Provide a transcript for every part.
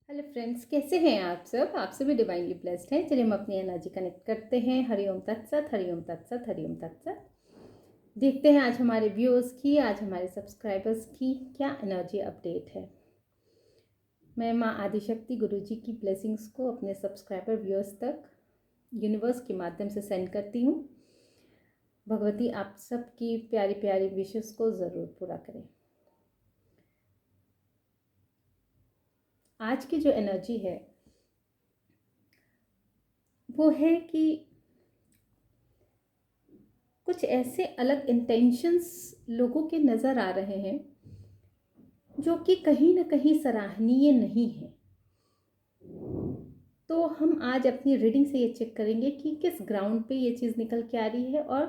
Hello friends, कैसे हैं आप सब? आप सभी डिवाइनली ब्लेस्ड हैं। चलिए हम अपनी एनर्जी कनेक्ट करते हैं। हरिओम तत्सत, हरिओम तत्सत, हरिओम तत्सत। देखते हैं आज हमारे व्यूअर्स की, आज हमारे सब्सक्राइबर्स की क्या एनर्जी अपडेट है। मैं माँ आदिशक्ति गुरुजी की ब्लेसिंग्स को अपने सब्सक्राइबर व्यूअर्स तक यूनिवर्स के माध्यम से सेंड करती हूँ। भगवती आप सबकी प्यारी प्यारी विशेस को ज़रूर पूरा करें। आज की जो एनर्जी है वो है कि कुछ ऐसे अलग इंटेंशंस लोगों के नज़र आ रहे हैं जो कि कहीं ना कहीं सराहनीय नहीं है। तो हम आज अपनी रीडिंग से ये चेक करेंगे कि किस ग्राउंड पे ये चीज़ निकल के आ रही है और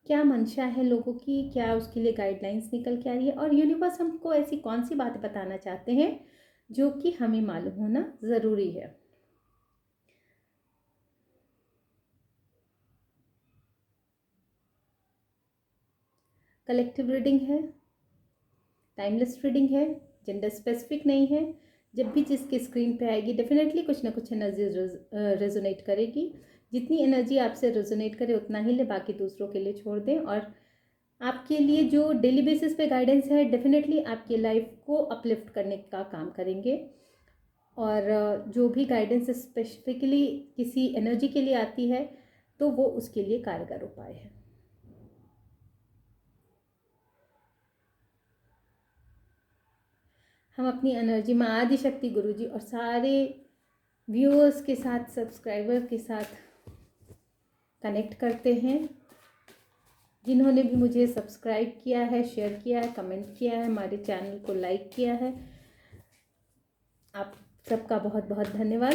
क्या मंशा है लोगों की, क्या उसके लिए गाइडलाइंस निकल के आ रही है और यूनिवर्स हमको ऐसी कौन सी बातें बताना चाहते हैं जो कि हमें मालूम होना ज़रूरी है। कलेक्टिव रीडिंग है, टाइमलेस रीडिंग है, जेंडर स्पेसिफिक नहीं है। जब भी जिसकी स्क्रीन पे आएगी डेफिनेटली कुछ ना कुछ एनर्जी रेजोनेट करेगी। जितनी एनर्जी आपसे रेजोनेट करे उतना ही ले, बाकी दूसरों के लिए छोड़ दें। और आपके लिए जो डेली बेसिस पे गाइडेंस है डेफिनेटली आपकी लाइफ को अपलिफ्ट करने का काम करेंगे। और जो भी गाइडेंस स्पेसिफिकली किसी एनर्जी के लिए आती है तो वो उसके लिए कारगर उपाय है। हम अपनी एनर्जी माँ आदिशक्ति गुरुजी और सारे व्यूअर्स के साथ, सब्सक्राइबर के साथ कनेक्ट करते हैं। जिन्होंने भी मुझे सब्सक्राइब किया है, शेयर किया है, कमेंट किया है, हमारे चैनल को लाइक किया है, आप सबका बहुत बहुत धन्यवाद।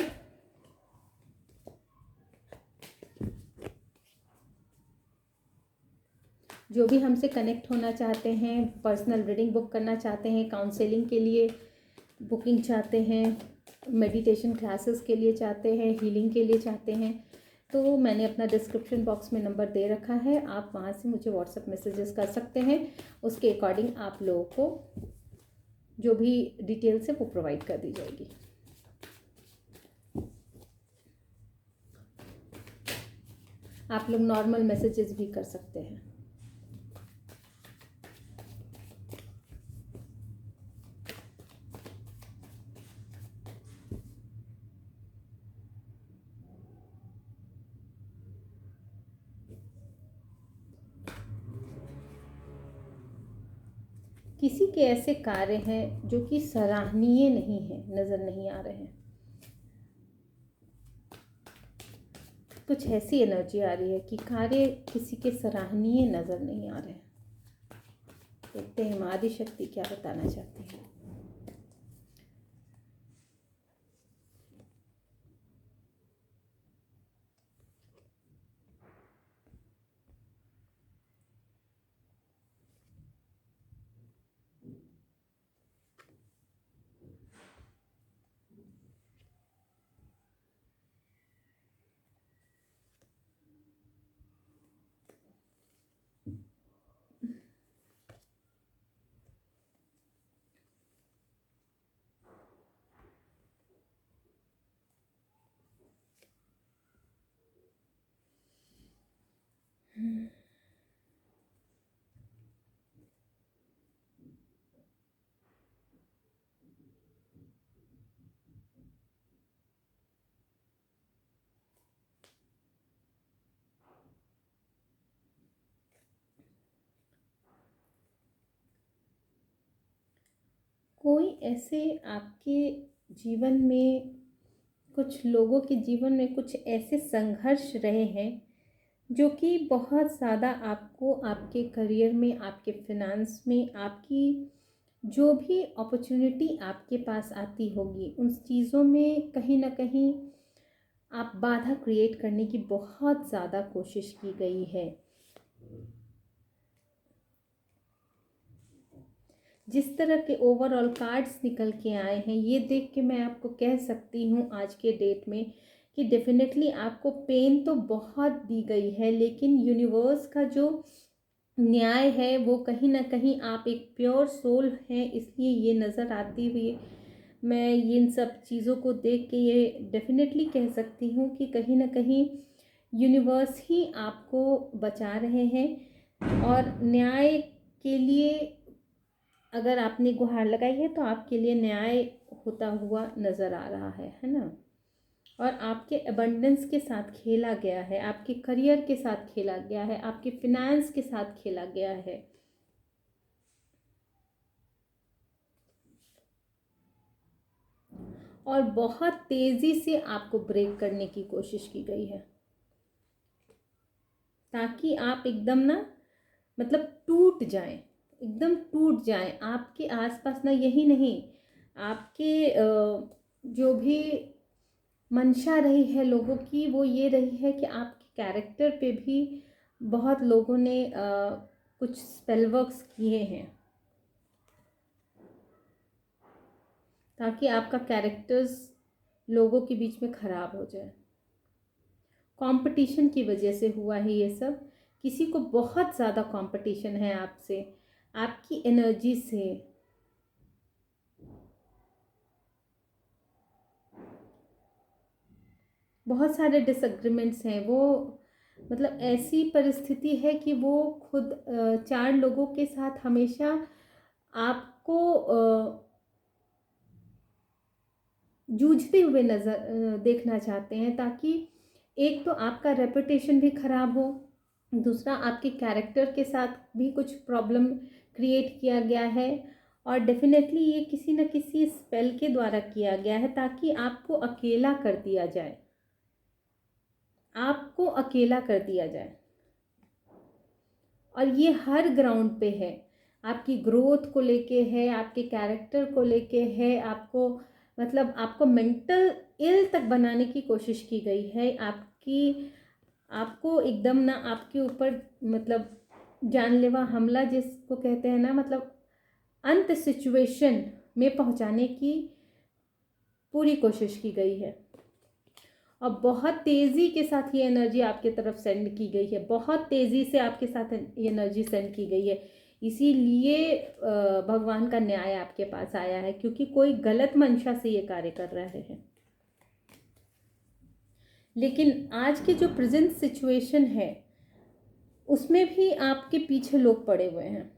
जो भी हमसे कनेक्ट होना चाहते हैं, पर्सनल रीडिंग बुक करना चाहते हैं, काउंसलिंग के लिए बुकिंग चाहते हैं, मेडिटेशन क्लासेस के लिए चाहते हैं, हीलिंग के लिए चाहते हैं, तो मैंने अपना डिस्क्रिप्शन बॉक्स में नंबर दे रखा है। आप वहाँ से मुझे व्हाट्सएप मैसेजेस कर सकते हैं। उसके अकॉर्डिंग आप लोगों को जो भी डिटेल्स है वो प्रोवाइड कर दी जाएगी। आप लोग नॉर्मल मैसेजेस भी कर सकते हैं। किसी के ऐसे कार्य हैं जो कि सराहनीय नहीं है, नज़र नहीं आ रहे हैं। कुछ ऐसी एनर्जी आ रही है कि कार्य किसी के सराहनीय नज़र नहीं आ रहे हैं। देखते हैं आदि शक्ति क्या बताना चाहती है। कोई ऐसे आपके जीवन में, कुछ लोगों के जीवन में कुछ ऐसे संघर्ष रहे हैं जो कि बहुत ज़्यादा आपको आपके करियर में, आपके फिनांस में, आपकी जो भी अपॉर्चुनिटी आपके पास आती होगी उन चीज़ों में कहीं ना कहीं आप बाधा क्रिएट करने की बहुत ज़्यादा कोशिश की गई है। जिस तरह के ओवरऑल कार्ड्स निकल के आए हैं ये देख के मैं आपको कह सकती हूँ आज के डेट में कि डेफिनेटली आपको पेन तो बहुत दी गई है, लेकिन यूनिवर्स का जो न्याय है वो कहीं ना कहीं, आप एक प्योर सोल हैं इसलिए ये नज़र आती हुई मैं इन सब चीज़ों को देख के ये डेफिनेटली कह सकती हूँ कि कहीं ना कहीं यूनिवर्स ही आपको बचा रहे हैं। और न्याय के लिए अगर आपने गुहार लगाई है तो आपके लिए न्याय होता हुआ नज़र आ रहा है ना। और आपके अबंडेंस के साथ खेला गया है, आपके करियर के साथ खेला गया है, आपके फिनेंस के साथ खेला गया है। और बहुत तेज़ी से आपको ब्रेक करने की कोशिश की गई है ताकि आप एकदम ना मतलब टूट जाएं, एकदम टूट जाएं। आपके आसपास ना, यही नहीं, आपके जो भी मंशा रही है लोगों की वो ये रही है कि आपके कैरेक्टर पे भी बहुत लोगों ने कुछ स्पेल वर्क्स किए हैं ताकि आपका कैरेक्टर्स लोगों के बीच में ख़राब हो जाए। कंपटीशन की वजह से हुआ है ये सब। किसी को बहुत ज़्यादा कंपटीशन है आपसे, आपकी एनर्जी से। बहुत सारे डिसएग्रीमेंट्स हैं। वो मतलब ऐसी परिस्थिति है कि वो खुद चार लोगों के साथ हमेशा आपको जूझते हुए नज़र देखना चाहते हैं ताकि एक तो आपका रेपुटेशन भी ख़राब हो, दूसरा आपके कैरेक्टर के साथ भी कुछ प्रॉब्लम क्रिएट किया गया है। और डेफिनेटली ये किसी न किसी स्पेल के द्वारा किया गया है ताकि आपको अकेला कर दिया जाए, आपको अकेला कर दिया जाए। और ये हर ग्राउंड पे है, आपकी ग्रोथ को लेके है, आपके कैरेक्टर को लेके है, आपको मतलब आपको मेंटल इल तक बनाने की कोशिश की गई है। आपको एकदम ना आपके ऊपर मतलब जानलेवा हमला जिसको कहते हैं ना, मतलब अंत सिचुएशन में पहुंचाने की पूरी कोशिश की गई है। और बहुत तेज़ी के साथ ये एनर्जी आपके तरफ सेंड की गई है, बहुत तेज़ी से आपके साथ ये एनर्जी सेंड की गई है। इसीलिए भगवान का न्याय आपके पास आया है, क्योंकि कोई गलत मंशा से ये कार्य कर रहे हैं। लेकिन आज के जो प्रेजेंट सिचुएशन है उसमें भी आपके पीछे लोग पड़े हुए हैं,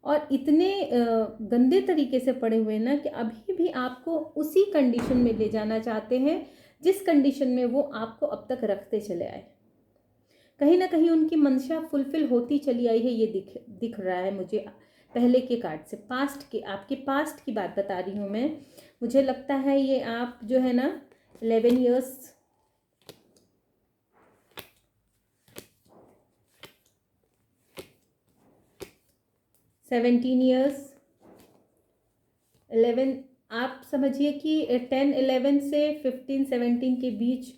और इतने गंदे तरीके से पड़े हुए हैं ना कि अभी भी आपको उसी कंडीशन में ले जाना चाहते हैं जिस कंडीशन में वो आपको अब तक रखते चले आए। कहीं ना कहीं उनकी मंशा फुलफिल होती चली आई है, ये दिख रहा है मुझे पहले के कार्ड से। आपके पास्ट की बात बता रही हूँ मैं। मुझे लगता है ये आप जो है ना 11 ईयर्स, 17 ईयर्स, 11, आप समझिए कि 10 11 से 15 17 के बीच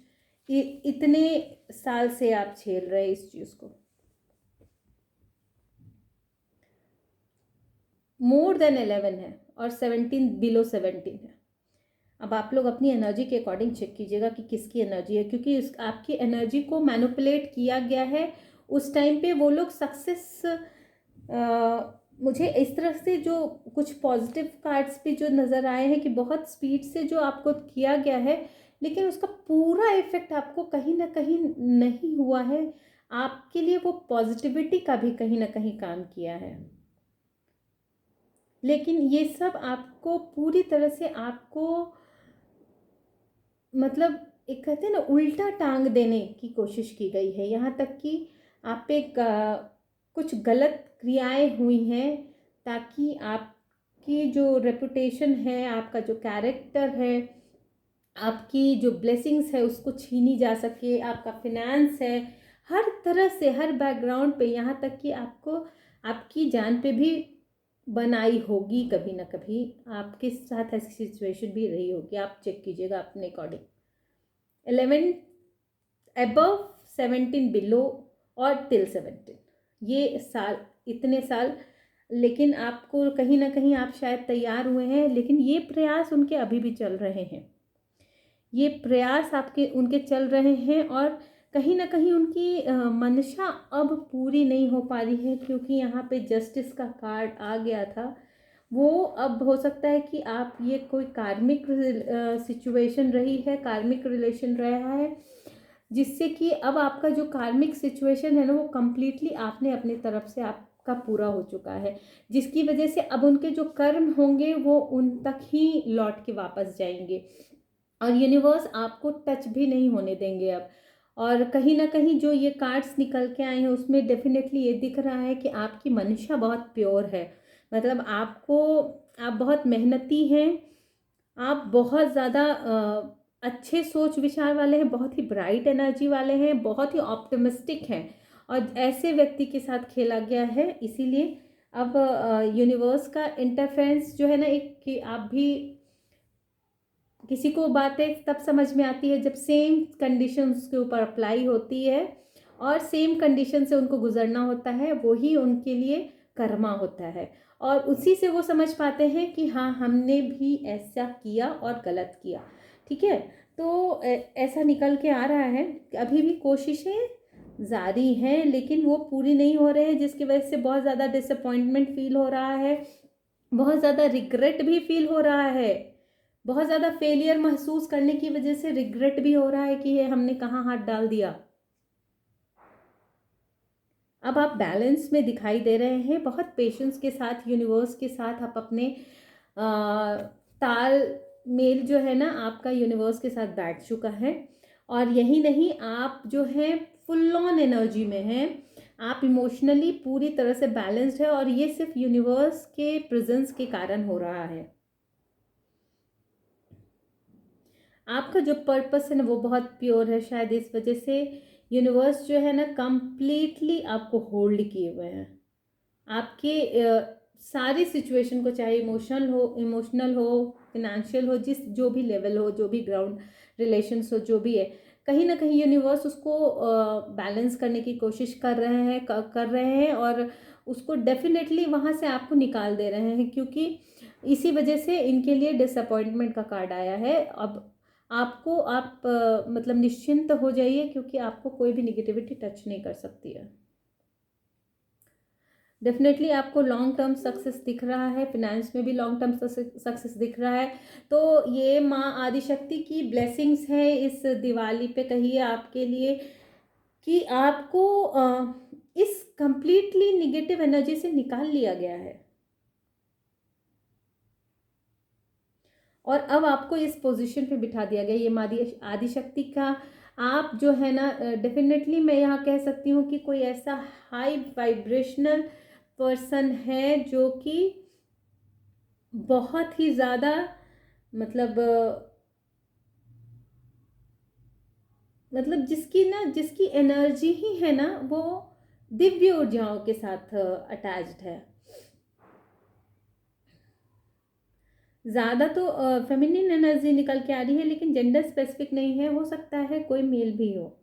इतने साल से आप झेल रहे इस चीज़ को। मोर देन 11 है और 17 बिलो 17 है। अब आप लोग अपनी एनर्जी के अकॉर्डिंग चेक कीजिएगा कि किसकी एनर्जी है, क्योंकि आपकी एनर्जी को मैनिपुलेट किया गया है। उस टाइम पे वो लोग सक्सेस, मुझे इस तरह से जो कुछ पॉजिटिव कार्ड्स भी जो नज़र आए हैं कि बहुत स्पीड से जो आपको किया गया है, लेकिन उसका पूरा इफेक्ट आपको कहीं ना कहीं नहीं हुआ है। आपके लिए वो पॉजिटिविटी का भी कहीं ना कहीं काम किया है, लेकिन ये सब आपको पूरी तरह से आपको मतलब एक कहते हैं ना उल्टा टांग देने की कोशिश की गई है। यहाँ तक कि आप पे कुछ गलत क्रियाएं हुई हैं ताकि आपकी जो रेपुटेशन है, आपका जो कैरेक्टर है, आपकी जो ब्लेसिंग्स है उसको छीनी जा सके, आपका फिनेंस है, हर तरह से हर बैकग्राउंड पे, यहाँ तक कि आपको आपकी जान पे भी बनाई होगी कभी ना कभी। आपके साथ ऐसी सिचुएशन भी रही होगी, आप चेक कीजिएगा अपने अकॉर्डिंग। 11 अबव, 17 बिलो और टिल 17, ये साल, इतने साल। लेकिन आपको कहीं ना कहीं आप शायद तैयार हुए हैं, लेकिन ये प्रयास उनके अभी भी चल रहे हैं, ये प्रयास आपके उनके चल रहे हैं। और कहीं ना कहीं उनकी मंशा अब पूरी नहीं हो पा रही है, क्योंकि यहाँ पे जस्टिस का कार्ड आ गया था। वो अब हो सकता है कि आप ये कोई कार्मिक सिचुएशन रही है, कार्मिक रिलेशन रहा है, जिससे कि अब आपका जो कार्मिक सिचुएशन है ना वो कम्प्लीटली आपने अपनी तरफ से आपका पूरा हो चुका है, जिसकी वजह से अब उनके जो कर्म होंगे वो उन तक ही लौट के वापस जाएंगे और यूनिवर्स आपको टच भी नहीं होने देंगे अब। और कहीं ना कहीं जो ये कार्ड्स निकल के आए हैं उसमें डेफिनेटली ये दिख रहा है कि आपकी मंशा बहुत प्योर है। मतलब आप बहुत मेहनती हैं, आप बहुत ज़्यादा अच्छे सोच विचार वाले हैं, बहुत ही ब्राइट एनर्जी वाले हैं, बहुत ही ऑप्टिमिस्टिक हैं और ऐसे व्यक्ति के साथ खेला गया है। इसीलिए अब यूनिवर्स का इंटरफेरेंस जो है ना, एक कि आप भी किसी को बातें तब समझ में आती है जब सेम कंडीशन उसके ऊपर अप्लाई होती है और सेम कंडीशन से उनको गुजरना होता है, वही उनके लिए कर्मा होता है और उसी से वो समझ पाते हैं कि हाँ हमने भी ऐसा किया और गलत किया। ठीक है, तो ऐसा निकल के आ रहा है कि अभी भी कोशिशें जारी हैं लेकिन वो पूरी नहीं हो रहे हैं, जिसकी वजह से बहुत ज़्यादा डिसअपॉइंटमेंट फील हो रहा है, बहुत ज़्यादा रिग्रेट भी फील हो रहा है, बहुत ज़्यादा फेलियर महसूस करने की वजह से रिग्रेट भी हो रहा है कि ये हमने कहाँ हाथ डाल दिया। अब आप बैलेंस में दिखाई दे रहे हैं, बहुत पेशेंस के साथ यूनिवर्स के साथ आप अपने ताल मेल जो है ना आपका यूनिवर्स के साथ बैठ चुका है और यही नहीं, आप जो है फुल ऑन एनर्जी में हैं, आप इमोशनली पूरी तरह से बैलेंस्ड है और ये सिर्फ यूनिवर्स के प्रेजेंस के कारण हो रहा है। आपका जो पर्पस है ना वो बहुत प्योर है, शायद इस वजह से यूनिवर्स जो है ना कंप्लीटली आपको होल्ड किए हुए हैं। आपके सारी सिचुएशन को, चाहे इमोशनल हो, फिनेंशियल हो, जो भी लेवल हो, जो भी ग्राउंड रिलेशंस हो, जो भी है, कहीं ना कहीं यूनिवर्स उसको बैलेंस करने की कोशिश कर रहे हैं और उसको डेफिनेटली वहाँ से आपको निकाल दे रहे हैं, क्योंकि इसी वजह से इनके लिए डिसअपॉइंटमेंट का कार्ड आया है। अब आप मतलब निश्चिंत हो जाइए, क्योंकि आपको कोई भी निगेटिविटी टच नहीं कर सकती है। डेफिनेटली आपको लॉन्ग टर्म सक्सेस दिख रहा है, फिनेंस में भी लॉन्ग टर्म सक्सेस दिख रहा है। तो ये माँ आदिशक्ति की ब्लेसिंग्स है इस दिवाली पे, कहिए आपके लिए कि आपको इस कंप्लीटली निगेटिव एनर्जी से निकाल लिया गया है और अब आपको इस पोजीशन पे बिठा दिया गया। ये माँ आदिशक्ति का आप जो है ना, डेफिनेटली मैं यहाँ कह सकती हूँ कि कोई ऐसा हाई वाइब्रेशनल पर्सन है जो कि बहुत ही ज़्यादा मतलब जिसकी एनर्जी ही है ना वो दिव्य ऊर्जाओं के साथ अटैच्ड है। ज़्यादा तो फेमिनिन एनर्जी निकल के आ रही है, लेकिन जेंडर स्पेसिफिक नहीं है, हो सकता है कोई मेल भी हो।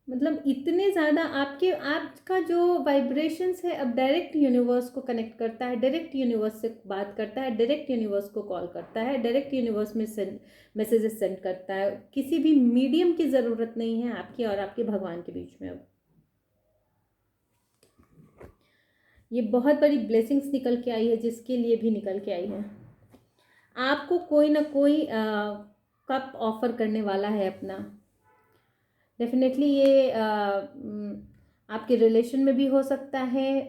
मतलब इतने ज़्यादा आपका जो वाइब्रेशंस है अब डायरेक्ट यूनिवर्स को कनेक्ट करता है, डायरेक्ट यूनिवर्स से बात करता है, डायरेक्ट यूनिवर्स को कॉल करता है, डायरेक्ट यूनिवर्स में मैसेजेस सेंड करता है। किसी भी मीडियम की ज़रूरत नहीं है आपकी और आपके भगवान के बीच में। अब ये बहुत बड़ी ब्लेसिंग्स निकल के आई है, जिसके लिए भी निकल के आई है। आपको कोई ना कोई कप ऑफर करने वाला है अपना। डेफिनेटली ये आपके रिलेशन में भी हो सकता है,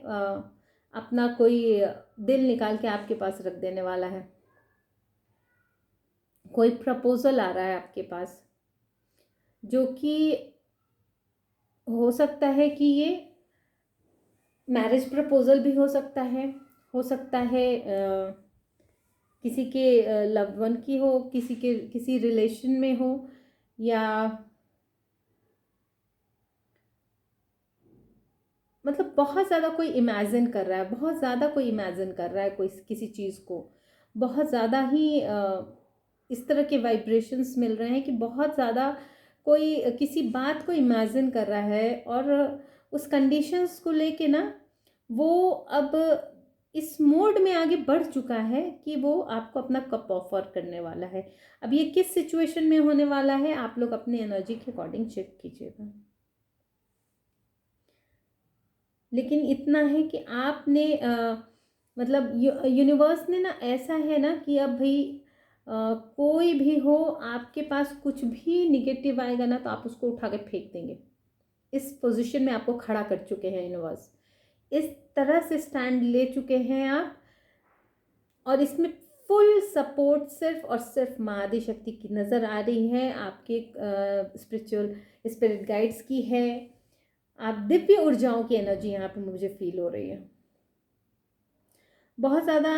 अपना कोई दिल निकाल के आपके पास रख देने वाला है। कोई प्रपोजल आ रहा है आपके पास, जो कि हो सकता है कि ये मैरिज प्रपोजल भी हो सकता है किसी के लव्ड वन की हो, किसी रिलेशन में हो, या मतलब बहुत ज़्यादा कोई इमेजिन कर रहा है, बहुत ज़्यादा कोई इमेजिन कर रहा है कोई किसी चीज़ को, बहुत ज़्यादा ही इस तरह के वाइब्रेशंस मिल रहे हैं कि बहुत ज़्यादा कोई किसी बात को इमेजिन कर रहा है और उस कंडीशंस को लेके ना वो अब इस मोड में आगे बढ़ चुका है कि वो आपको अपना कप ऑफर करने वाला है। अब ये किस सिचुएशन में होने वाला है, आप लोग अपने एनर्जी के अकॉर्डिंग चेक कीजिएगा। लेकिन इतना है कि आपने मतलब यूनिवर्स ने ना, ऐसा है ना कि अब भाई कोई भी हो, आपके पास कुछ भी निगेटिव आएगा ना तो आप उसको उठा के फेंक देंगे। इस पोजीशन में आपको खड़ा कर चुके हैं यूनिवर्स, इस तरह से स्टैंड ले चुके हैं आप। और इसमें फुल सपोर्ट सिर्फ और सिर्फ माँ आदि शक्ति की नज़र आ रही है, आपके स्पिरिट गाइड्स की है, आप दिव्य ऊर्जाओं की एनर्जी यहाँ पे मुझे फील हो रही है। बहुत ज़्यादा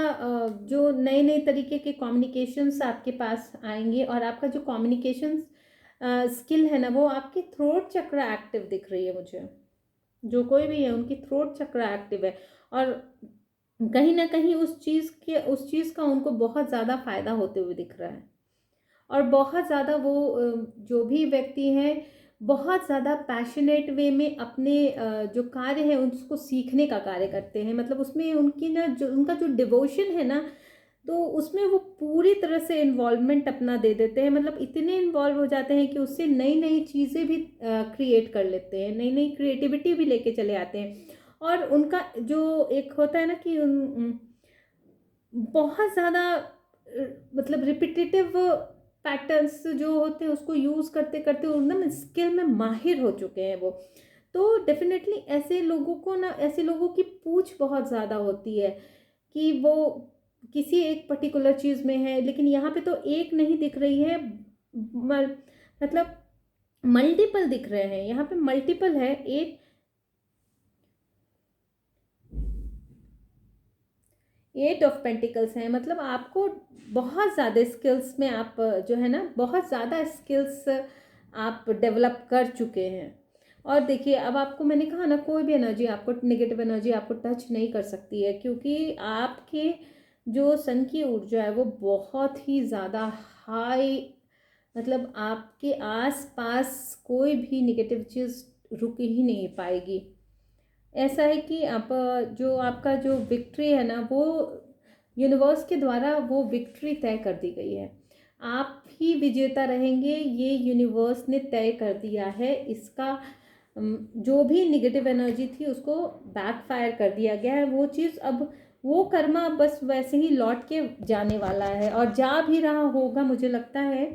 जो नए नए तरीके के कम्युनिकेशंस आपके पास आएंगे, और आपका जो कम्युनिकेशंस स्किल है ना, वो आपकी थ्रोट चक्र एक्टिव दिख रही है मुझे। जो कोई भी है उनकी थ्रोट चक्र एक्टिव है, और कहीं ना कहीं उस चीज़ का उनको बहुत ज़्यादा फायदा होते हुए दिख रहा है। और बहुत ज़्यादा वो जो भी व्यक्ति हैं, बहुत ज़्यादा पैशनेट वे में अपने जो कार्य है उसको सीखने का कार्य करते हैं। मतलब उसमें उनकी ना, जो उनका जो डिवोशन है ना, तो उसमें वो पूरी तरह से इन्वॉल्वमेंट अपना दे देते हैं। मतलब इतने इन्वॉल्व हो जाते हैं कि उससे नई नई चीज़ें भी क्रिएट कर लेते हैं, नई नई क्रिएटिविटी भी लेके चले आते हैं। और उनका जो एक होता है ना कि बहुत ज़्यादा मतलब रिपीटेटिव पैटर्न्स जो होते हैं उसको यूज़ करते करते एकदम स्किल में माहिर हो चुके हैं वो। तो डेफिनेटली ऐसे लोगों को ना, ऐसे लोगों की पूछ बहुत ज़्यादा होती है कि वो किसी एक पर्टिकुलर चीज़ में है, लेकिन यहाँ पे तो एक नहीं दिख रही है, मतलब मल्टीपल दिख रहे हैं, यहाँ पे मल्टीपल है। एक 8 ऑफ पेंटिकल्स हैं, मतलब आपको बहुत ज़्यादा स्किल्स में आप जो है ना, बहुत ज़्यादा स्किल्स आप डेवलप कर चुके हैं। और देखिए, अब आपको मैंने कहा ना, कोई भी एनर्जी आपको, नेगेटिव एनर्जी आपको टच नहीं कर सकती है, क्योंकि आपके जो सन की ऊर्जा है वो बहुत ही ज़्यादा हाई, मतलब आपके आस पास कोई भी निगेटिव चीज़ रुक ही नहीं पाएगी। ऐसा है कि आप जो आपका जो विक्ट्री है ना, वो यूनिवर्स के द्वारा वो विक्ट्री तय कर दी गई है। आप ही विजेता रहेंगे, ये यूनिवर्स ने तय कर दिया है। इसका जो भी निगेटिव एनर्जी थी उसको बैकफायर कर दिया गया है। वो चीज़ अब, वो कर्मा बस वैसे ही लौट के जाने वाला है, और जा भी रहा होगा। मुझे लगता है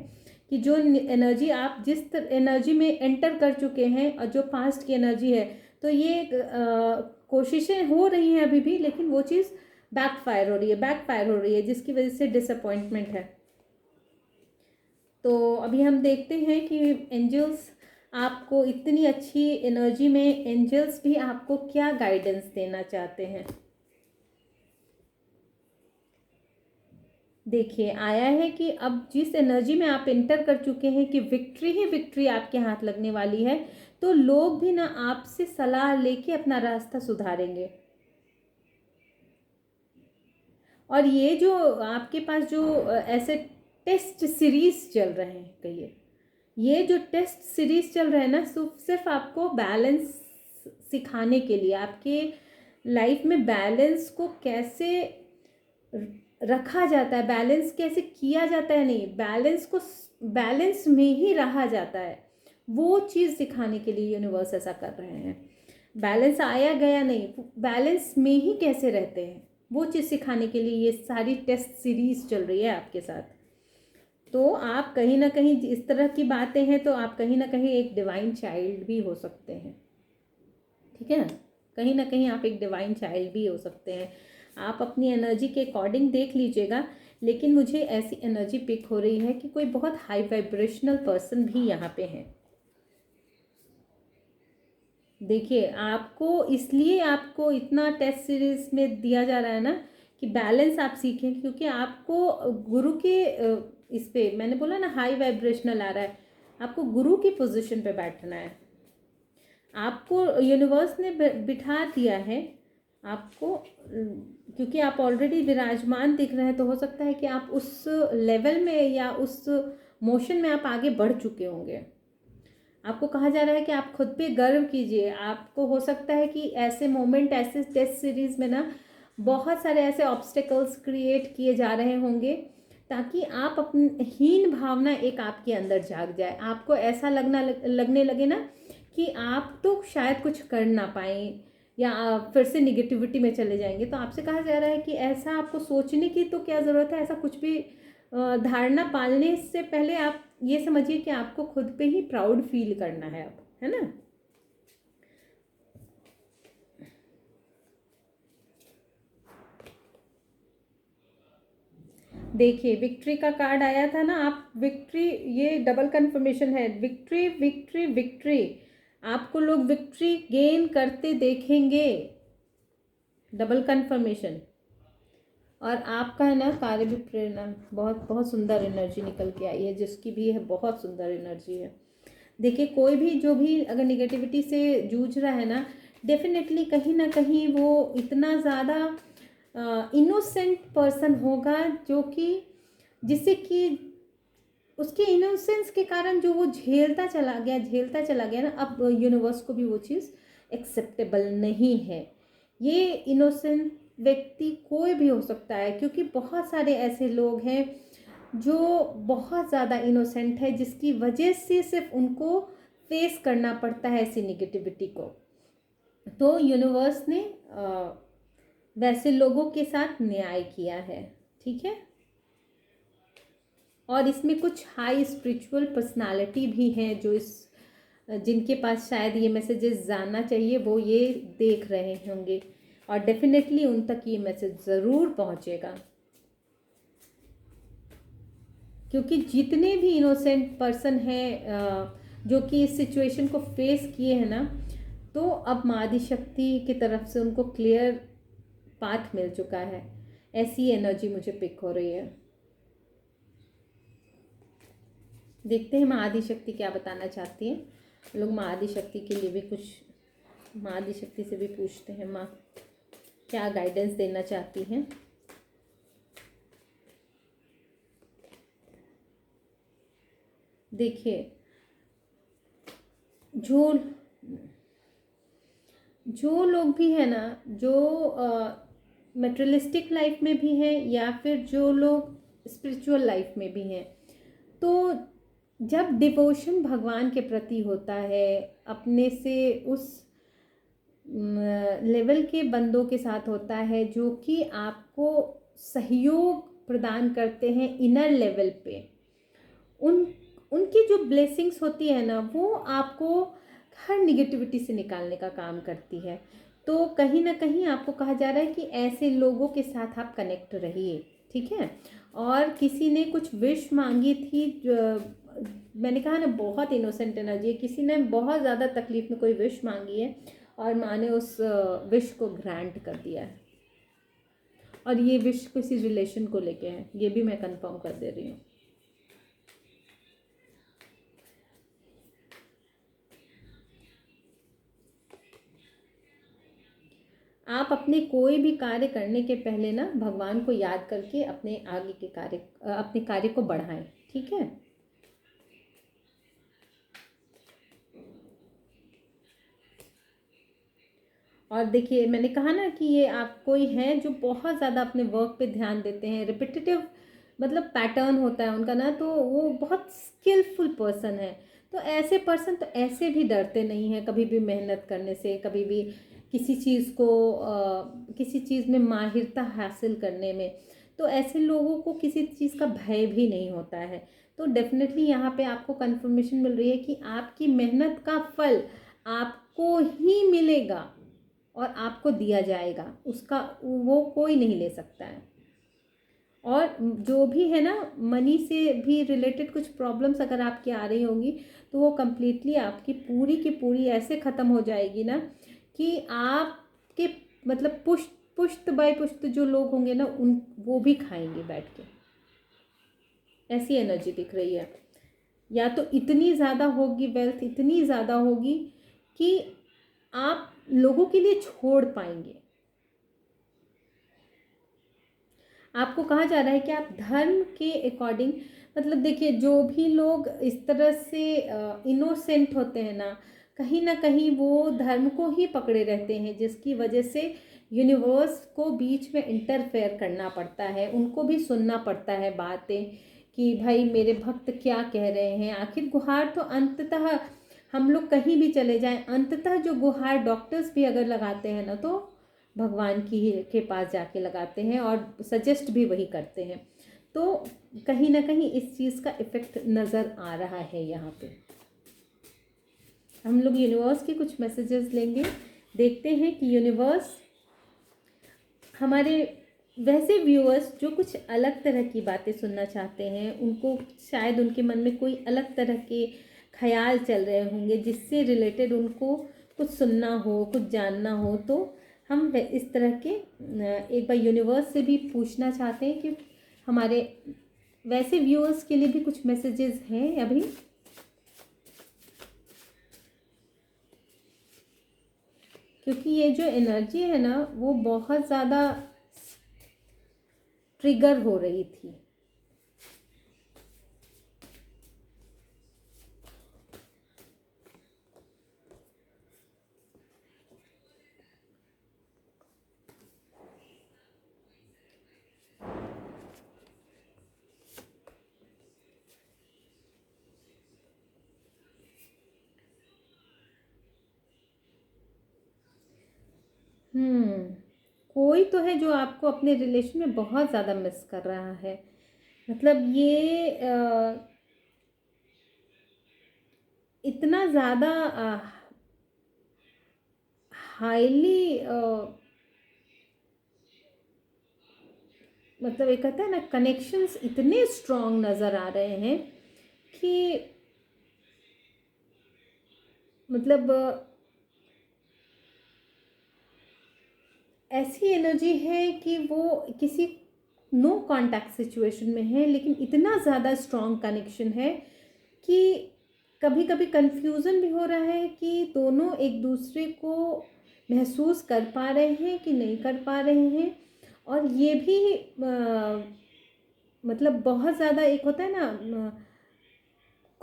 कि जो एनर्जी आप जिस एनर्जी में एंटर कर चुके हैं, और जो पास्ट की एनर्जी है, तो ये कोशिशें हो रही हैं अभी भी, लेकिन वो चीज़ बैकफायर हो रही है, जिसकी वजह से डिसअपॉइंटमेंट है। तो अभी हम देखते हैं कि एंजल्स आपको इतनी अच्छी एनर्जी में, एंजल्स भी आपको क्या गाइडेंस देना चाहते हैं। देखिए, आया है कि अब जिस एनर्जी में आप एंटर कर चुके हैं कि विक्ट्री ही विक्ट्री आपके हाथ लगने वाली है, तो लोग भी ना आपसे सलाह लेके अपना रास्ता सुधारेंगे। और ये जो आपके पास जो ऐसे टेस्ट सीरीज चल रहे हैं, कहिए, ये जो टेस्ट सीरीज चल रहे हैं ना, सिर्फ आपको बैलेंस सिखाने के लिए, आपके लाइफ में बैलेंस को कैसे रखा जाता है, बैलेंस कैसे किया जाता है, नहीं, बैलेंस को बैलेंस में ही रहा जाता है, वो चीज़ सिखाने के लिए यूनिवर्स ऐसा कर रहे हैं। बैलेंस आया गया नहीं, बैलेंस में ही कैसे रहते हैं, वो चीज़ सिखाने के लिए ये सारी टेस्ट सीरीज चल रही है आपके साथ। तो आप कहीं ना कहीं इस तरह की बातें हैं, तो आप कहीं ना कहीं एक डिवाइन चाइल्ड भी हो सकते हैं, ठीक है ना। कहीं ना कहीं आप एक डिवाइन चाइल्ड भी हो सकते हैं। आप अपनी एनर्जी के अकॉर्डिंग देख लीजिएगा, लेकिन मुझे ऐसी एनर्जी पिक हो रही है कि कोई बहुत हाई वाइब्रेशनल पर्सन भी यहाँ पे है। देखिए, आपको इसलिए आपको इतना टेस्ट सीरीज में दिया जा रहा है ना कि बैलेंस आप सीखें, क्योंकि आपको गुरु के इस पे, मैंने बोला ना हाई वाइब्रेशनल आ रहा है, आपको गुरु की पोजीशन पे बैठना है। आपको यूनिवर्स ने बिठा दिया है आपको, क्योंकि आप ऑलरेडी विराजमान दिख रहे हैं, तो हो सकता है कि आप उस लेवल में या उस मोशन में आप आगे बढ़ चुके होंगे। आपको कहा जा रहा है कि आप खुद पे गर्व कीजिए। आपको हो सकता है कि ऐसे मोमेंट, ऐसे टेस्ट सीरीज में ना बहुत सारे ऐसे ऑब्स्टेकल्स क्रिएट किए जा रहे होंगे, ताकि आप अपनी हीन भावना एक आपके अंदर जाग जाए। आपको ऐसा लगने लगे ना कि आप तो शायद कुछ कर ना पाए, या आप फिर से निगेटिविटी में चले जाएंगे। तो आपसे कहा जा रहा है कि ऐसा आपको सोचने की तो क्या ज़रूरत है, ऐसा कुछ भी धारणा पालने से पहले आप ये समझिए कि आपको खुद पे ही प्राउड फील करना है अब, है ना। देखिए विक्ट्री का कार्ड आया था ना, आप विक्ट्री, ये डबल कंफर्मेशन है, विक्ट्री विक्ट्री विक्ट्री, आपको लोग विक्ट्री गेन करते देखेंगे, डबल कंफर्मेशन। और आपका है ना कार्य भी प्रेरणा, बहुत बहुत सुंदर एनर्जी निकल के आई है, जिसकी भी है बहुत सुंदर एनर्जी है। देखिए कोई भी जो भी अगर निगेटिविटी से जूझ रहा है ना, डेफिनेटली कहीं ना कहीं वो इतना ज़्यादा इनोसेंट पर्सन होगा, जो कि जिससे कि उसके इनोसेंस के कारण जो वो झेलता चला गया ना, अब यूनिवर्स को भी वो चीज़ एक्सेप्टेबल नहीं है। ये इनोसेंट व्यक्ति कोई भी हो सकता है, क्योंकि बहुत सारे ऐसे लोग हैं जो बहुत ज़्यादा इनोसेंट है, जिसकी वजह से सिर्फ उनको फेस करना पड़ता है ऐसी निगेटिविटी को। तो यूनिवर्स ने वैसे लोगों के साथ न्याय किया है, ठीक है। और इसमें कुछ हाई स्पिरिचुअल पर्सनालिटी भी हैं, जो इस जिनके पास शायद ये मैसेजेस जानना चाहिए, वो ये देख रहे होंगे, और डेफिनेटली उन तक ये मैसेज ज़रूर पहुंचेगा। क्योंकि जितने भी इनोसेंट पर्सन हैं जो कि इस सिचुएशन को फेस किए हैं ना, तो अब माँ आदि शक्ति की तरफ से उनको क्लियर पाथ मिल चुका है, ऐसी एनर्जी मुझे पिक हो रही है। देखते हैं माँ आदि शक्ति क्या बताना चाहती है। लोग माँ आदि शक्ति के लिए भी कुछ, माँ आदि शक्ति से भी पूछते हैं, माँ क्या गाइडेंस देना चाहती हैं। देखिए जो लोग भी है ना, जो मटेरियलिस्टिक लाइफ में भी हैं, या फिर जो लोग स्पिरिचुअल लाइफ में भी हैं, तो जब डिवोशन भगवान के प्रति होता है, अपने से उस लेवल के बंदों के साथ होता है जो कि आपको सहयोग प्रदान करते हैं इनर लेवल पे, उन उनकी जो ब्लेसिंग्स होती है ना, वो आपको हर निगेटिविटी से निकालने का काम करती है। तो कहीं ना कहीं आपको कहा जा रहा है कि ऐसे लोगों के साथ आप कनेक्ट रहिए, ठीक है। और किसी ने कुछ विश मांगी थी, मैंने कहा ना बहुत इनोसेंट एनर्जी है, किसी ने बहुत ज़्यादा तकलीफ में कोई विश मांगी है, और माँ ने उस विश को ग्रांट कर दिया है। और ये विश किसी रिलेशन को लेके है, ये भी मैं कंफर्म कर दे रही हूँ। आप अपने कोई भी कार्य करने के पहले ना भगवान को याद करके अपने आगे के कार्य, अपने कार्य को बढ़ाएं, ठीक है। और देखिए मैंने कहा ना कि ये आप कोई हैं जो बहुत ज़्यादा अपने वर्क पे ध्यान देते हैं, रिपीटेटिव मतलब पैटर्न होता है उनका ना, तो वो बहुत स्किलफुल पर्सन है। तो ऐसे पर्सन तो ऐसे भी डरते नहीं हैं कभी भी मेहनत करने से, कभी भी किसी चीज़ को किसी चीज़ में माहिरता हासिल करने में। तो ऐसे लोगों को किसी चीज़ का भय भी नहीं होता है। तो डेफिनेटली यहाँ पे आपको कंफर्मेशन मिल रही है कि आपकी मेहनत का फल आपको ही मिलेगा और आपको दिया जाएगा, उसका वो कोई नहीं ले सकता है। और जो भी है ना, मनी से भी रिलेटेड कुछ प्रॉब्लम्स अगर आपकी आ रही होंगी, तो वो कम्प्लीटली आपकी पूरी की पूरी ऐसे ख़त्म हो जाएगी ना, कि आपके मतलब पुष्ट पुष्ट बाय पुष्ट जो लोग होंगे ना, उन वो भी खाएंगे बैठ के, ऐसी एनर्जी दिख रही है। या तो इतनी ज़्यादा होगी वेल्थ, इतनी ज़्यादा होगी कि आप लोगों के लिए छोड़ पाएंगे। आपको कहा जा रहा है कि आप धर्म के अकॉर्डिंग, मतलब देखिए जो भी लोग इस तरह से इनोसेंट होते हैं ना कहीं वो धर्म को ही पकड़े रहते हैं, जिसकी वजह से यूनिवर्स को बीच में इंटरफेयर करना पड़ता है, उनको भी सुनना पड़ता है बातें कि भाई मेरे भक्त क्या कह रहे हैं। आखिर गुहार तो अंततः हम लोग कहीं भी चले जाएं, अंततः जो गुहार डॉक्टर्स भी अगर लगाते हैं ना तो भगवान की के पास जाके लगाते हैं और सजेस्ट भी वही करते हैं। तो कहीं ना कहीं इस चीज़ का इफ़ेक्ट नज़र आ रहा है यहाँ पे। हम लोग यूनिवर्स के कुछ मैसेजेस लेंगे, देखते हैं कि यूनिवर्स हमारे वैसे व्यूअर्स जो कुछ अलग तरह की बातें सुनना चाहते हैं, उनको शायद उनके मन में कोई अलग तरह के ख्याल चल रहे होंगे जिससे रिलेटेड उनको कुछ सुनना हो, कुछ जानना हो, तो हम इस तरह के एक बार यूनिवर्स से भी पूछना चाहते हैं कि हमारे वैसे व्यूअर्स के लिए भी कुछ मैसेजेस हैं अभी। क्योंकि ये जो एनर्जी है ना वो बहुत ज़्यादा ट्रिगर हो रही थी। कोई तो है जो आपको अपने रिलेशन में बहुत ज़्यादा मिस कर रहा है। मतलब ये इतना ज़्यादा हाईली मतलब एक कहता है ना, कनेक्शंस इतने स्ट्रॉन्ग नज़र आ रहे हैं कि मतलब ऐसी एनर्जी है कि वो किसी नो कांटेक्ट सिचुएशन में है, लेकिन इतना ज़्यादा स्ट्रॉन्ग कनेक्शन है कि कभी कभी कंफ्यूजन भी हो रहा है कि दोनों एक दूसरे को महसूस कर पा रहे हैं कि नहीं कर पा रहे हैं। और ये भी मतलब बहुत ज़्यादा एक होता है ना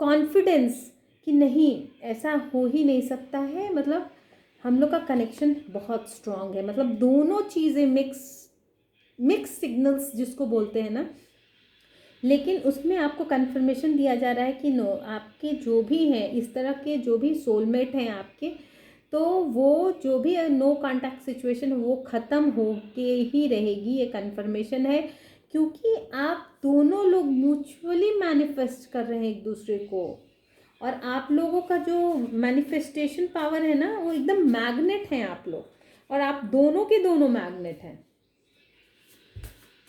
कॉन्फिडेंस कि नहीं ऐसा हो ही नहीं सकता है। मतलब हम लोग का कनेक्शन बहुत स्ट्रॉन्ग है। मतलब दोनों चीज़ें मिक्स सिग्नल्स जिसको बोलते हैं ना, लेकिन उसमें आपको कंफर्मेशन दिया जा रहा है कि नो, आपके जो भी हैं इस तरह के जो भी सोलमेट हैं आपके, तो वो जो भी नो कांटेक्ट सिचुएशन वो ख़त्म हो के ही रहेगी, ये कंफर्मेशन है। क्योंकि आप दोनों लोग म्यूचुअली मैनिफेस्ट कर रहे हैं एक दूसरे को, और आप लोगों का जो मैनिफेस्टेशन पावर है ना वो एकदम मैग्नेट हैं आप लोग, और आप दोनों के दोनों मैग्नेट हैं।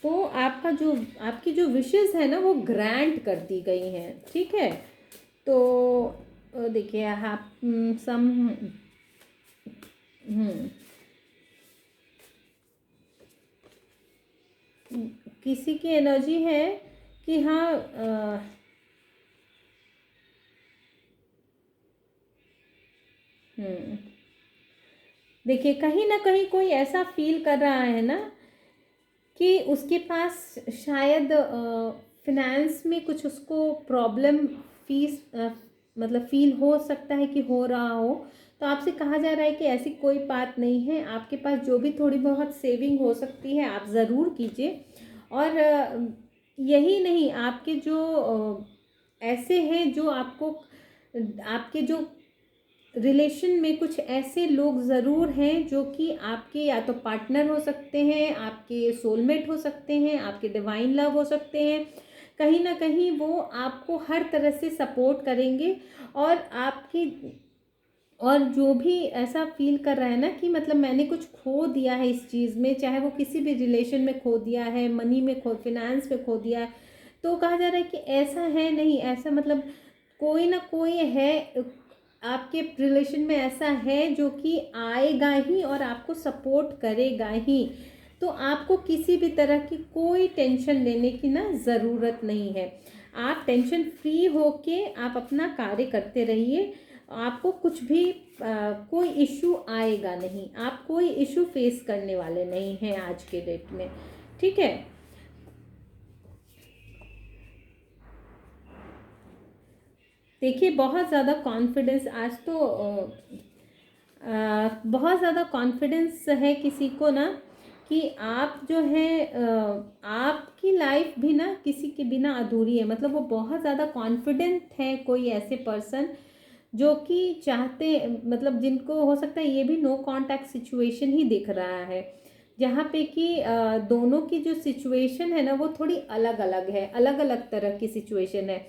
तो आपका जो आपकी जो विशेस है ना वो ग्रांट कर दी गई हैं। ठीक है, तो देखिए आप सम किसी की एनर्जी है कि हाँ देखिए कहीं ना कहीं कोई ऐसा फील कर रहा है ना कि उसके पास शायद फिनेंस में कुछ उसको प्रॉब्लम फीस मतलब फील हो सकता है कि हो रहा हो। तो आपसे कहा जा रहा है कि ऐसी कोई बात नहीं है, आपके पास जो भी थोड़ी बहुत सेविंग हो सकती है आप ज़रूर कीजिए। और यही नहीं, आपके जो ऐसे हैं जो आपको आपके जो रिलेशन में कुछ ऐसे लोग ज़रूर हैं जो कि आपके या तो पार्टनर हो सकते हैं, आपके सोलमेट हो सकते हैं, आपके डिवाइन लव हो सकते हैं। कहीं ना कहीं वो आपको हर तरह से सपोर्ट करेंगे। और आपकी और जो भी ऐसा फील कर रहा है ना कि मतलब मैंने कुछ खो दिया है इस चीज़ में, चाहे वो किसी भी रिलेशन में खो दिया है, मनी में खो, फिनेंस में खो दिया है, तो कहा जा रहा है कि ऐसा है नहीं, ऐसा मतलब कोई ना कोई है आपके रिलेशन में ऐसा है जो कि आएगा ही और आपको सपोर्ट करेगा ही। तो आपको किसी भी तरह की कोई टेंशन लेने की ना ज़रूरत नहीं है। आप टेंशन फ्री होके आप अपना कार्य करते रहिए। आपको कुछ भी कोई इशू आएगा नहीं, आप कोई इशू फेस करने वाले नहीं हैं आज के डेट में। ठीक है, देखिए बहुत ज़्यादा कॉन्फिडेंस आज तो बहुत ज़्यादा कॉन्फिडेंस है किसी को ना कि आप जो है आपकी लाइफ भी ना किसी के बिना अधूरी है। मतलब वो बहुत ज़्यादा कॉन्फिडेंट है कोई ऐसे पर्सन जो कि चाहते, मतलब जिनको हो सकता है ये भी नो कांटेक्ट सिचुएशन ही दिख रहा है, जहाँ पे कि दोनों की जो सिचुएशन है ना वो थोड़ी अलग अलग है, अलग अलग तरह की सिचुएशन है।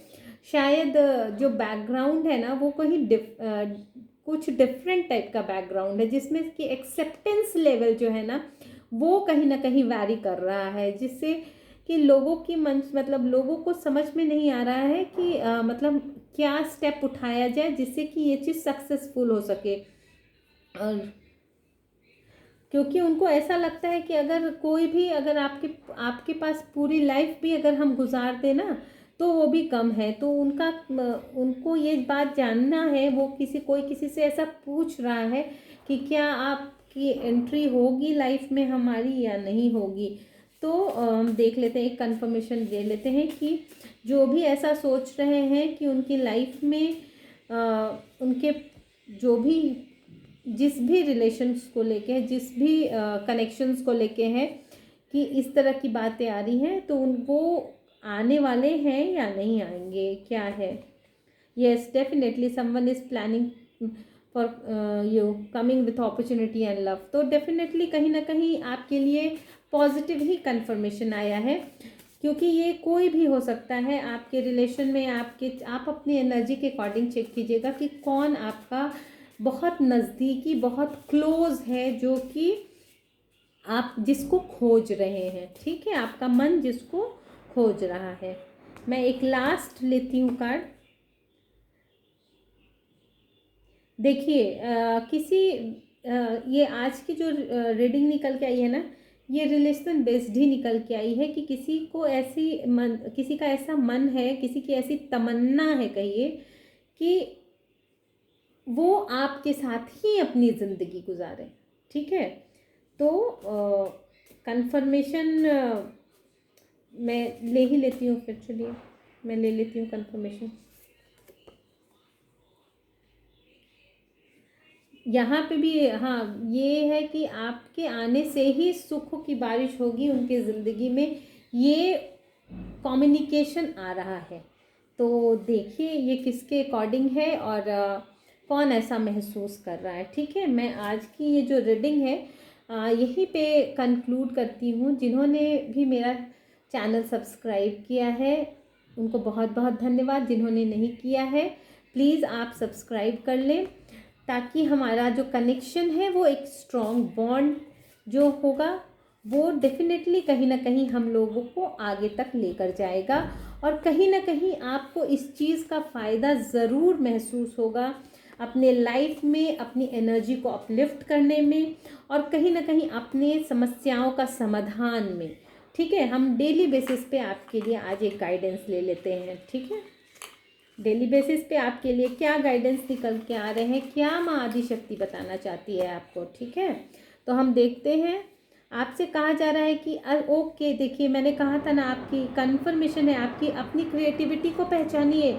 शायद जो बैकग्राउंड है ना वो कहीं कुछ डिफरेंट टाइप का बैकग्राउंड है, जिसमें कि एक्सेप्टेंस लेवल जो है ना वो कहीं ना कहीं वैरी कर रहा है, जिससे कि लोगों की मन, मतलब लोगों को समझ में नहीं आ रहा है कि मतलब क्या स्टेप उठाया जाए जिससे कि ये चीज़ सक्सेसफुल हो सके। और क्योंकि उनको ऐसा लगता है कि अगर कोई भी, अगर आपके आपके पास पूरी लाइफ भी अगर हम गुजार दें ना तो वो भी कम है। तो उनको ये बात जानना है, वो कोई किसी से ऐसा पूछ रहा है कि क्या आपकी एंट्री होगी लाइफ में हमारी या नहीं होगी। तो हम देख लेते हैं, एक कंफर्मेशन दे लेते हैं कि जो भी ऐसा सोच रहे हैं कि उनकी लाइफ में उनके जो भी, जिस भी रिलेशन्स को लेके, जिस भी कनेक्शंस को लेके है कि इस तरह की बातें आ रही हैं, तो उनको आने वाले हैं या नहीं आएंगे, क्या है। Yes, definitely someone is planning for you coming with opportunity and love. तो डेफिनेटली कहीं ना कहीं आपके लिए पॉजिटिव ही कंफर्मेशन आया है, क्योंकि ये कोई भी हो सकता है आपके रिलेशन में। आप अपनी एनर्जी के अकॉर्डिंग चेक कीजिएगा कि कौन आपका बहुत नज़दीकी, बहुत क्लोज है, जो कि आप जिसको खोज रहे हैं, ठीक है, आपका मन जिसको खोज रहा है। मैं एक लास्ट लेती हूँ कार्ड। देखिए ये आज की जो रीडिंग निकल के आई है ना, ये रिलेशन बेस्ड ही निकल के आई है कि किसी का ऐसा मन है, किसी की ऐसी तमन्ना है, कहिए, कि वो आपके साथ ही अपनी ज़िंदगी गुजारे, ठीक है। तो कंफर्मेशन मैं ले ही लेती हूँ, फिर चलिए मैं ले लेती हूँ कंफर्मेशन। यहाँ पे भी हाँ, ये है कि आपके आने से ही सुख की बारिश होगी उनकी ज़िंदगी में, ये कम्युनिकेशन आ रहा है। तो देखिए ये किसके अकॉर्डिंग है और कौन ऐसा महसूस कर रहा है, ठीक है। मैं आज की ये जो रीडिंग है यहीं पे कंक्लूड करती हूँ। जिन्होंने भी मेरा चैनल सब्सक्राइब किया है उनको बहुत बहुत धन्यवाद, जिन्होंने नहीं किया है प्लीज़ आप सब्सक्राइब कर लें, ताकि हमारा जो कनेक्शन है वो एक स्ट्रॉन्ग बॉन्ड जो होगा वो डेफिनेटली कहीं ना कहीं हम लोगों को आगे तक लेकर जाएगा, और कहीं ना कहीं आपको इस चीज़ का फ़ायदा ज़रूर महसूस होगा अपने लाइफ में, अपनी एनर्जी को अपलिफ्ट करने में, और कहीं ना कहीं अपने समस्याओं का समाधान में, ठीक है। हम डेली बेसिस पे आपके लिए आज एक गाइडेंस ले लेते हैं, ठीक है। डेली बेसिस पे आपके लिए क्या गाइडेंस निकल के आ रहे हैं, क्या माँ आदि शक्ति बताना चाहती है आपको, ठीक है। तो हम देखते हैं। आपसे कहा जा रहा है कि ओके, देखिए मैंने कहा था ना, आपकी कंफर्मेशन है, आपकी अपनी क्रिएटिविटी को पहचानिए,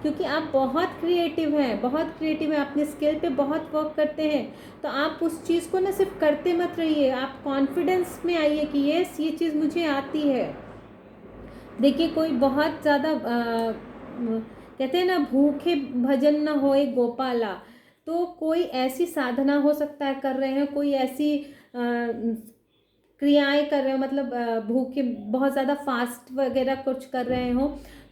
क्योंकि आप बहुत क्रिएटिव हैं, बहुत क्रिएटिव हैं, अपने स्किल पे बहुत वर्क करते हैं। तो आप उस चीज़ को ना सिर्फ करते मत रहिए, आप कॉन्फिडेंस में आइए कि यस ये चीज़ मुझे आती है। देखिए कोई बहुत ज़्यादा कहते हैं ना, भूखे भजन न होए गोपाला। तो कोई ऐसी साधना हो सकता है कर रहे हैं, कोई ऐसी क्रियाएं कर रहे हो, मतलब भूखे बहुत ज़्यादा फास्ट वगैरह कुछ कर रहे हो,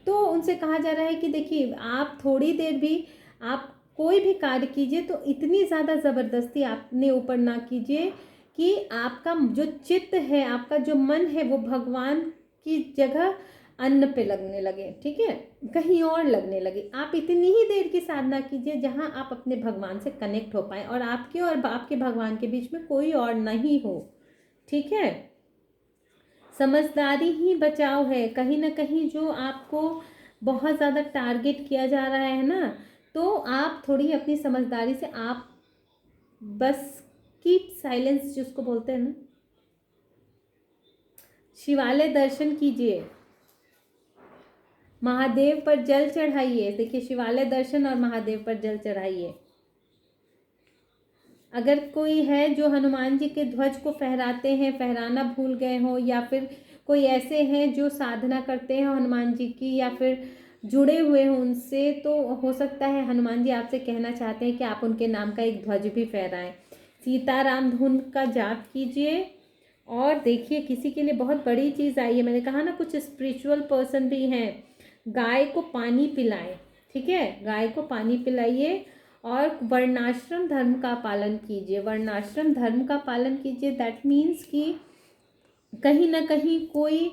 तो उनसे कहा जा रहा है कि देखिए आप थोड़ी देर भी, आप कोई भी कार्य कीजिए तो इतनी ज़्यादा ज़बरदस्ती अपने ऊपर ना कीजिए कि आपका जो चित्त है, आपका जो मन है वो भगवान की जगह अन्न पे लगने लगे, ठीक है, कहीं और लगने लगे। आप इतनी ही देर की साधना कीजिए जहाँ आप अपने भगवान से कनेक्ट हो पाए, और आपके और आपके भगवान के बीच में कोई और नहीं हो, ठीक है। समझदारी ही बचाव है, कहीं ना कहीं जो आपको बहुत ज़्यादा टारगेट किया जा रहा है ना, तो आप थोड़ी अपनी समझदारी से आप बस कीप साइलेंस जिसको बोलते हैं ना, शिवालय दर्शन कीजिए, महादेव पर जल चढ़ाइए। देखिए शिवालय दर्शन और महादेव पर जल चढ़ाइए। अगर कोई है जो हनुमान जी के ध्वज को फहराते हैं, फहराना भूल गए हो, या फिर कोई ऐसे हैं जो साधना करते हैं हनुमान जी की, या फिर जुड़े हुए हों उनसे, तो हो सकता है हनुमान जी आपसे कहना चाहते हैं कि आप उनके नाम का एक ध्वज भी फहराएं। सीताराम धुन का जाप कीजिए। और देखिए किसी के लिए बहुत बड़ी चीज़ आई है, मैंने कहा ना कुछ स्पिरिचुअल पर्सन भी हैं, गाय को पानी पिलाएं, ठीक है, गाय को पानी पिलाइए। और वर्णाश्रम धर्म का पालन कीजिए, वर्णाश्रम धर्म का पालन कीजिए। दैट मीन्स कि कहीं ना कहीं कोई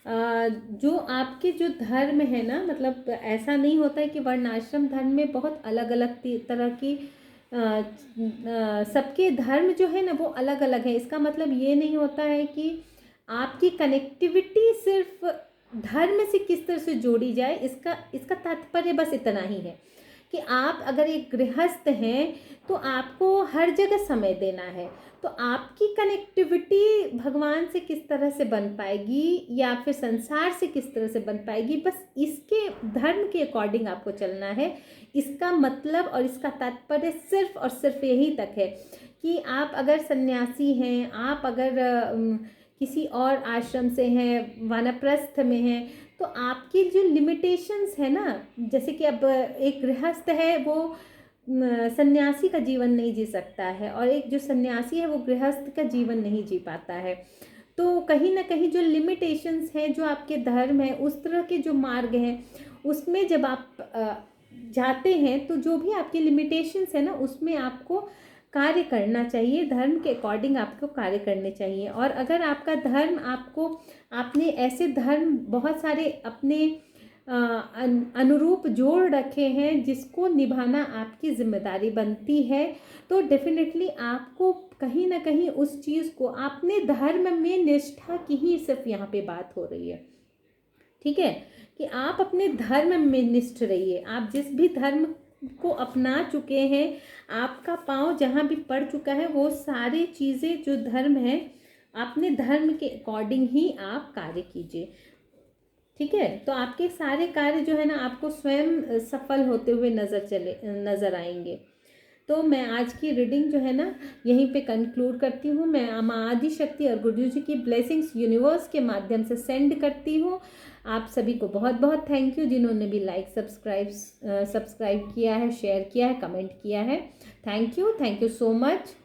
जो आपके जो धर्म है ना, मतलब ऐसा नहीं होता है कि वर्णाश्रम धर्म में बहुत अलग अलग तरह की सबके धर्म जो है ना वो अलग अलग है। इसका मतलब ये नहीं होता है कि आपकी कनेक्टिविटी सिर्फ धर्म से किस तरह से जोड़ी जाए, इसका तात्पर्य बस इतना ही है कि आप अगर एक गृहस्थ हैं तो आपको हर जगह समय देना है, तो आपकी कनेक्टिविटी भगवान से किस तरह से बन पाएगी या फिर संसार से किस तरह से बन पाएगी, बस इसके धर्म के अकॉर्डिंग आपको चलना है। इसका मतलब और इसका तात्पर्य सिर्फ और सिर्फ यही तक है कि आप अगर सन्यासी हैं, आप अगर किसी और आश्रम से हैं, वानप्रस्थ में हैं, तो आपकी जो लिमिटेशंस है ना, जैसे कि अब एक गृहस्थ है वो सन्यासी का जीवन नहीं जी सकता है, और एक जो सन्यासी है वो गृहस्थ का जीवन नहीं जी पाता है। तो कहीं ना कहीं जो लिमिटेशंस हैं, जो आपके धर्म है, उस तरह के जो मार्ग हैं, उसमें जब आप जाते हैं तो जो भी आपकी लिमिटेशंस है ना, उसमें आपको कार्य करना चाहिए, धर्म के अकॉर्डिंग आपको कार्य करने चाहिए। और अगर आपका धर्म आपको, आपने ऐसे धर्म बहुत सारे अपने अनुरूप जोड़ रखे हैं जिसको निभाना आपकी जिम्मेदारी बनती है, तो डेफिनेटली आपको कहीं ना कहीं उस चीज़ को, अपने धर्म में निष्ठा की ही सिर्फ यहाँ पे बात हो रही है, ठीक है, कि आप अपने धर्म में निष्ठ रहिए। आप जिस भी धर्म को अपना चुके हैं, आपका पांव जहाँ भी पड़ चुका है, वो सारी चीज़ें जो धर्म है, अपने धर्म के अकॉर्डिंग ही आप कार्य कीजिए, ठीक है। तो आपके सारे कार्य जो है ना आपको स्वयं सफल होते हुए नज़र आएंगे। तो मैं आज की रीडिंग जो है ना यहीं पे कंक्लूड करती हूँ। मैं माँ आदि शक्ति और गुरु जी की ब्लेसिंग्स यूनिवर्स के माध्यम से सेंड करती हूँ। आप सभी को बहुत बहुत थैंक यू जिन्होंने भी लाइक सब्सक्राइब किया है, शेयर किया है, कमेंट किया है। Thank you so much.